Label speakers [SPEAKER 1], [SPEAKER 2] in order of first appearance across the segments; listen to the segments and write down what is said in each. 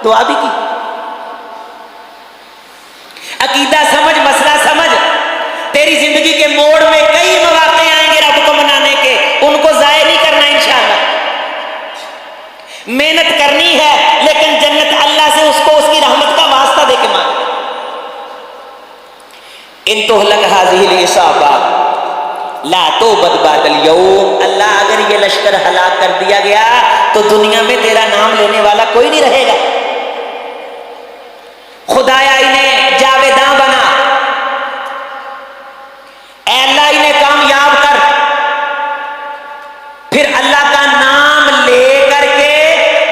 [SPEAKER 1] दुआ भी की। अकीदा समझ, मसला समझ। तेरी जिंदगी के मोड़ में कई मौके आएंगे रब को मनाने के, उनको जाया नहीं करना इंशाअल्लाह। मेहनत करनी है, लेकिन जन्नत अल्लाह से उसको उसकी रहमत का वास्ता दे के मांगे। इन तोहलक हाज़िहिल इसाबा ला तौबत बअदल यौम। अल्लाह अगर ये लश्कर हलाक कर दिया गया तो दुनिया में तेरा नाम लेने वाला कोई नहीं रहेगा। खुदाया इन्हें जावेदा बना, अल्लाह इन्हें कामयाब कर। फिर अल्लाह का नाम ले करके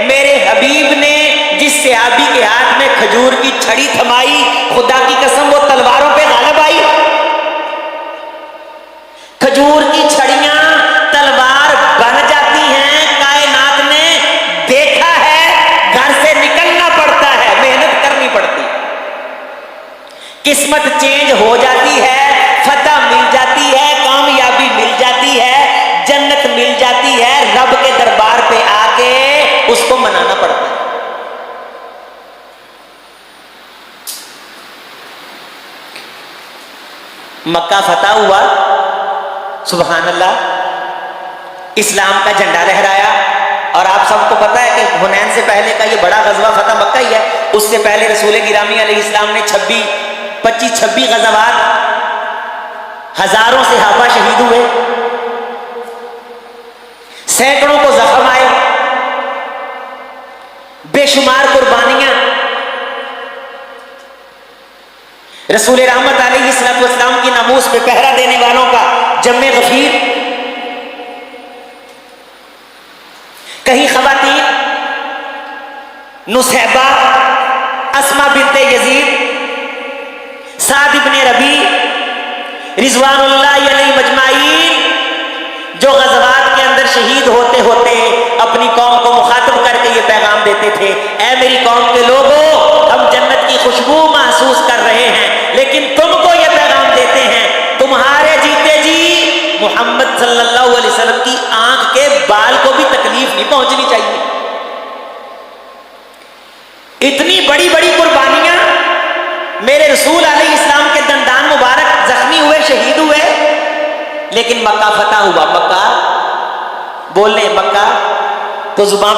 [SPEAKER 1] मेरे हबीब ने जिस सहाबी के हाथ में खजूर की छड़ी थमाई, खुदा की कसम वो तलवारों पे गालिब आई। खजूर की छड़ियां तलवार बन जाती हैं। कायनात ने देखा है, घर से निकलना पड़ता है, मेहनत करनी पड़ती है, किस्मत चेंज हो जाती है, फतह मिल जाती है, कामयाबी मिल जाती है, जन्नत मिल जाती है। रब के दरबार पे आके उसको मनाना पड़ता है। मक्का फतह हुआ, सुभान अल्लाह, इस्लाम का झंडा लहराया। और आप सबको पता है कि हुनैन से पहले का ये बड़ा गजवा फतह मक्का ही है। उससे पहले रसूल गिरामी अलैहिस्सलाम ने 25-26 गजवात, हजारों सहाबा शहीद हुए, सैकड़ों को जख्म आए, बेशुमार कुर्बानियां। रसूल रहमत अलैहिस्सलाम की नमूस पे पहरा देने वालों का जम्मे गफीर। कहीं खवातीन नुसैबा, अस्मा बिनते यजीद, साद इब्ने रबी रिजवानुल्लाह अलैहि मजमाईन, जो गज़वात के अंदर शहीद होते होते अपनी कौम को मुखातब करके ये पैगाम देते थे, ऐ मेरी कौम के लोगों, हम जन्नत की खुशबू महसूस कर रहे हैं, लेकिन तुमको ये पैगाम देते हैं, तुम्हारे जीते जी मोहम्मद सल्लल्लाहु अलैहि वसल्लम की आंख के बाल को भी तकलीफ नहीं पहुंचनी चाहिए। इतनी बड़ी बड़ी कुर्बानियां, मेरे रसूल अलैहिस्सलाम के दंदान मुबारक जख्मी हुए, शहीद हुए, लेकिन मक्का फतह हुआ। मक्का बोलने मक्का तो जुबान